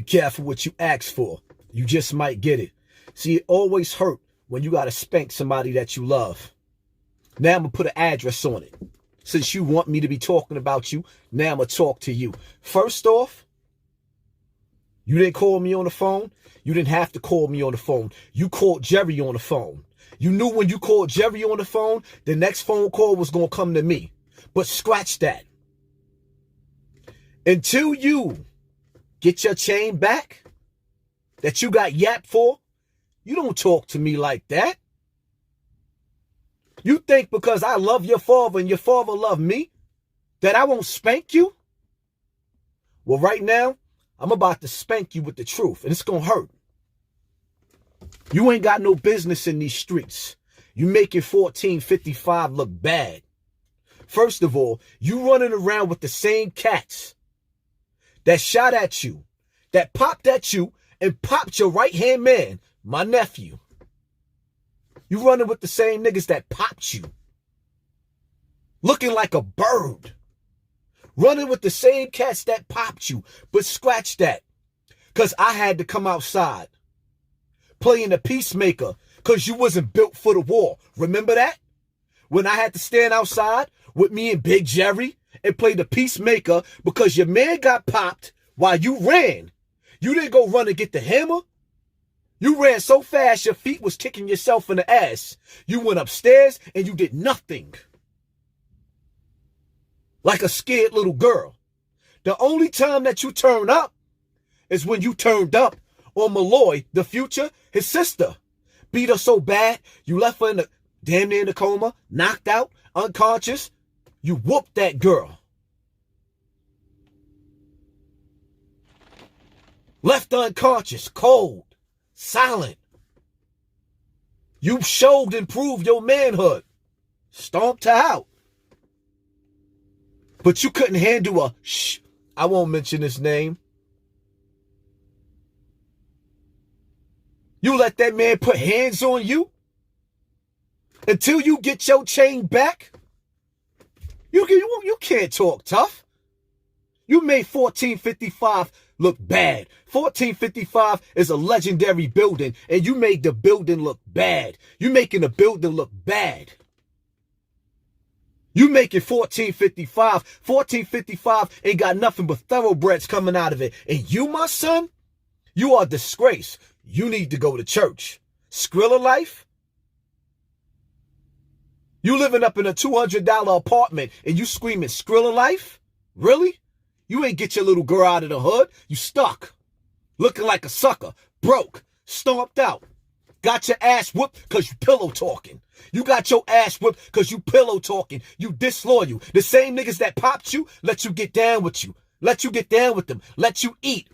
Be careful what you ask for. You just might get it. See, it always hurt when you got to spank somebody that you love. Now I'm going to put an address on it. Since you want me to be talking about you, now I'm going to talk to you. First off, you didn't call me on the phone. You didn't have to call me on the phone. You called Jerry on the phone. You knew when you called Jerry on the phone, the next phone call was going to come to me. But scratch that. Until you get your chain back that you got yapped for, you don't talk to me like that. You think because I love your father and your father love me, that I won't spank you? Well, right now, I'm about to spank you with the truth, and it's going to hurt. You ain't got no business in these streets. You making 1455 look bad. First of all, you running around with the same cats that shot at you, that popped at you, and popped your right-hand man, my nephew. You running with the same niggas that popped you. Looking like a bird. Running with the same cats that popped you. But scratch that. Because I had to come outside. Playing the peacemaker. Because you wasn't built for the war. Remember that? When I had to stand outside with me and Big Jerry and play the peacemaker because your man got popped while you ran. You didn't go run and get the hammer. You ran so fast your feet was kicking yourself in the ass. You went upstairs and you did nothing. Like a scared little girl. The only time that you turn up is when you turned up on Malloy, the future, his sister. Beat her so bad, you left her in the damn near in the coma, knocked out, unconscious. You whooped that girl. Left her unconscious, cold. Silent. You showed and proved your manhood. Stomped her out. But you couldn't handle a shh. I won't mention his name. You let that man put hands on you until you get your chain back. You can't talk tough. You made 1455 look bad. 1455 is a legendary building, and you made the building look bad. You making the building look bad. You making 1455. 1455 ain't got nothing but thoroughbreds coming out of it. And you, my son, you are a disgrace. You need to go to church. Skrilla life? You living up in a $200 apartment and you screaming Skrilla life? Really? You ain't get your little girl out of the hood. You stuck. Looking like a sucker. Broke. Stomped out. Got your ass whooped because you pillow talking. You got your ass whooped because you pillow talking. You disloyal. The same niggas that popped you let you get down with you. Let you get down with them. Let you eat.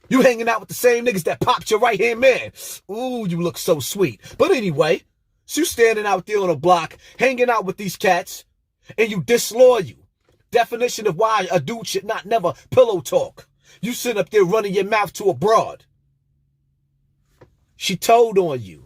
You hanging out with the same niggas that popped your right-hand man. Ooh, you look so sweet. But anyway, so you standing out there on a block, hanging out with these cats, and you disloyal. Definition of why a dude should not never pillow talk. You sit up there running your mouth to a broad. She told on you.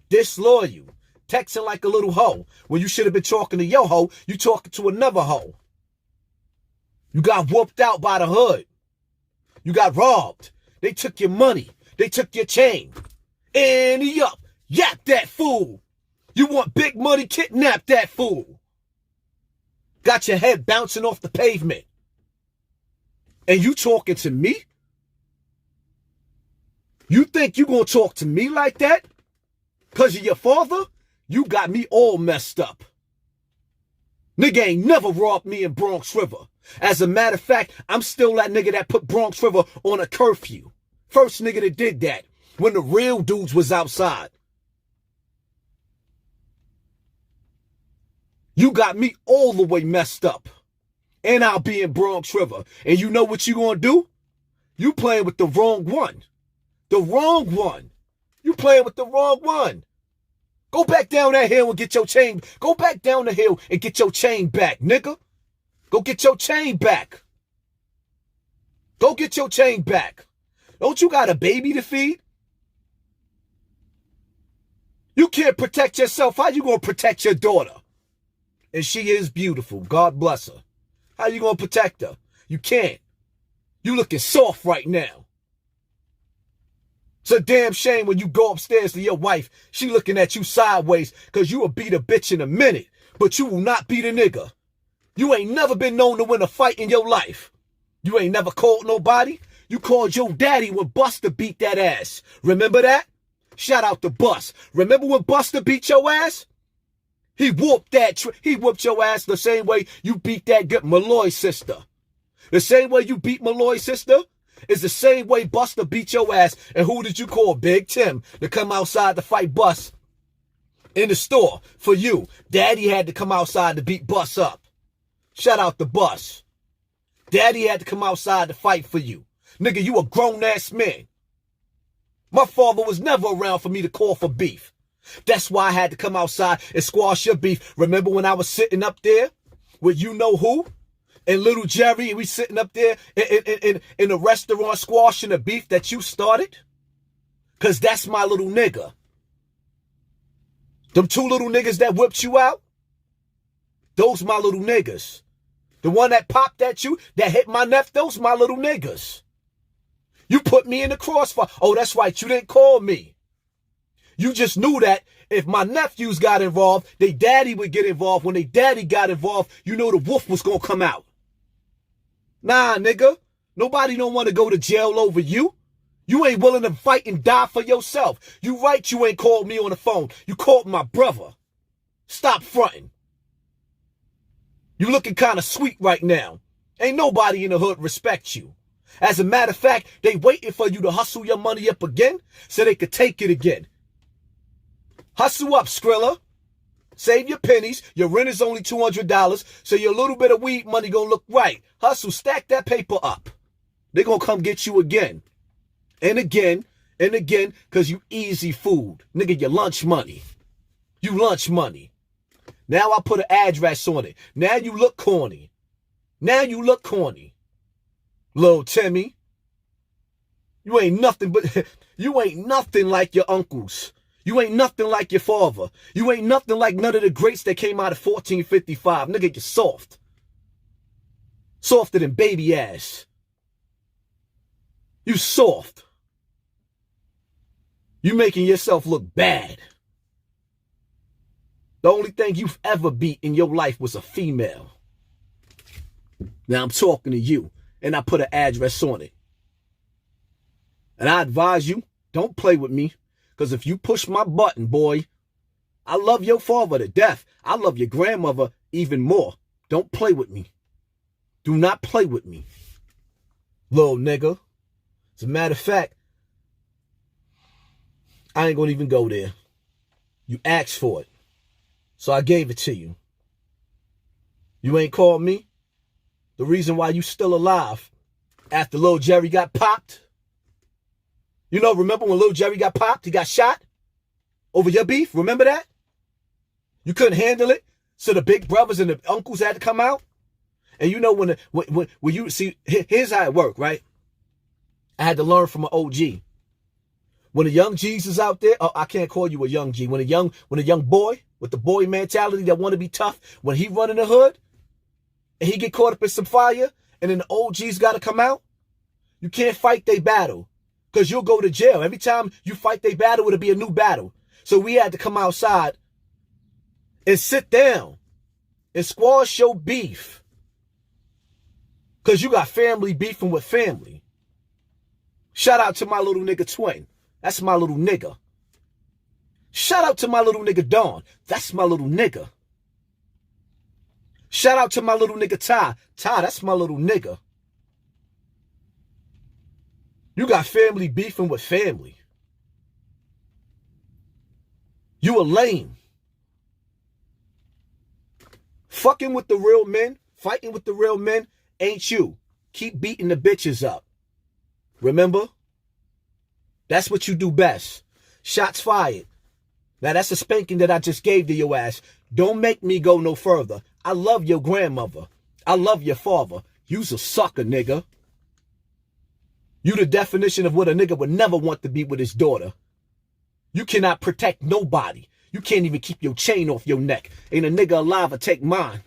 Disloyal. Texting like a little hoe. When you should have been talking to your hoe, you talking to another hoe. You got whooped out by the hood. You got robbed. They took your money. They took your chain. Ante up. Yap that fool. You want big money? Kidnap that fool. Got your head bouncing off the pavement. And you talking to me? You think you gonna talk to me like that? Because of your father? You got me all messed up. Nigga ain't never robbed me in Bronx River. As a matter of fact, I'm still that nigga that put Bronx River on a curfew. First nigga that did that when the real dudes was outside. You got me all the way messed up. And I'll be in Bronx River. And you know what you gonna do? You playing with the wrong one. The wrong one. You playing with the wrong one. Go back down that hill and get your chain. Go back down the hill and get your chain back, nigga. Go get your chain back. Go get your chain back. Don't you got a baby to feed? You can't protect yourself. How you gonna protect your daughter? And she is beautiful. God bless her. How you gonna protect her? You can't. You looking soft right now. It's a damn shame when you go upstairs to your wife, she looking at you sideways because you will beat a bitch in a minute, but you will not beat a nigga. You ain't never been known to win a fight in your life. You ain't never called nobody. You called your daddy when Buster beat that ass. Remember that? Shout out to Bust. Remember when Buster beat your ass? He whooped your ass the same way you beat that good Malloy sister. The same way you beat Malloy's sister is the same way Buster beat your ass. And who did you call? Big Tim to come outside to fight Bust in the store for you. Daddy had to come outside to beat Bust up. Shout out to Bust. Daddy had to come outside to fight for you. Nigga, you a grown-ass man. My father was never around for me to call for beef. That's why I had to come outside and squash your beef. Remember when I was sitting up there with you know who? And little Jerry, and we sitting up there in a restaurant squashing the beef that you started? Because that's my little nigga. Them two little niggas that whipped you out? Those my little niggas. The one that popped at you, that hit my neck, those my little niggas. You put me in the crossfire. Oh, that's right, you didn't call me. You just knew that if my nephews got involved, they daddy would get involved. When they daddy got involved, you know the wolf was going to come out. Nah, nigga. Nobody don't want to go to jail over you. You ain't willing to fight and die for yourself. You right, you ain't called me on the phone. You called my brother. Stop fronting. You looking kind of sweet right now. Ain't nobody in the hood respect you. As a matter of fact, they waiting for you to hustle your money up again so they could take it again. Hustle up, Skrilla. Save your pennies. Your rent is only $200, so your little bit of weed money gonna look right. Hustle, stack that paper up. They gonna come get you again. And again, and again, because you easy food. Nigga, your lunch money. You lunch money. Now I put an address on it. Now you look corny. Now you look corny. Little Timmy. You ain't nothing but, you ain't nothing like your uncles. You ain't nothing like your father. You ain't nothing like none of the greats that came out of 1455. Nigga, you're soft. Softer than baby ass. You soft. You making yourself look bad. The only thing you've ever beat in your life was a female. Now I'm talking to you, and I put an address on it. And I advise you, don't play with me. Because if you push my button, boy, I love your father to death. I love your grandmother even more. Don't play with me. Do not play with me, little nigga. As a matter of fact, I ain't going to even go there. You asked for it, so I gave it to you. You ain't called me. The reason why you still alive after little Jerry got popped. You know, remember when little Jerry got popped? He got shot over your beef. Remember that? You couldn't handle it, so the big brothers and the uncles had to come out. And you know when you see, here's how it worked, right? I had to learn from an OG. When a young G's is out there, I can't call you a young G. When a young boy with the boy mentality that want to be tough, when he run in the hood and he get caught up in some fire, and then the OG's got to come out, you can't fight they battle. Because you'll go to jail. Every time you fight their battle, it'll be a new battle. So we had to come outside and sit down and squash your beef. Because you got family beefing with family. Shout out to my little nigga Twin. That's my little nigga. Shout out to my little nigga Dawn. That's my little nigga. Shout out to my little nigga Ty. Ty, that's my little nigga. You got family beefing with family. You a lame. Fucking with the real men, fighting with the real men, ain't you. Keep beating the bitches up. Remember? That's what you do best. Shots fired. Now that's a spanking that I just gave to your ass. Don't make me go no further. I love your grandmother. I love your father. You's a sucker, nigga. You the definition of what a nigga would never want to be with his daughter. You cannot protect nobody. You can't even keep your chain off your neck. Ain't a nigga alive to take mine.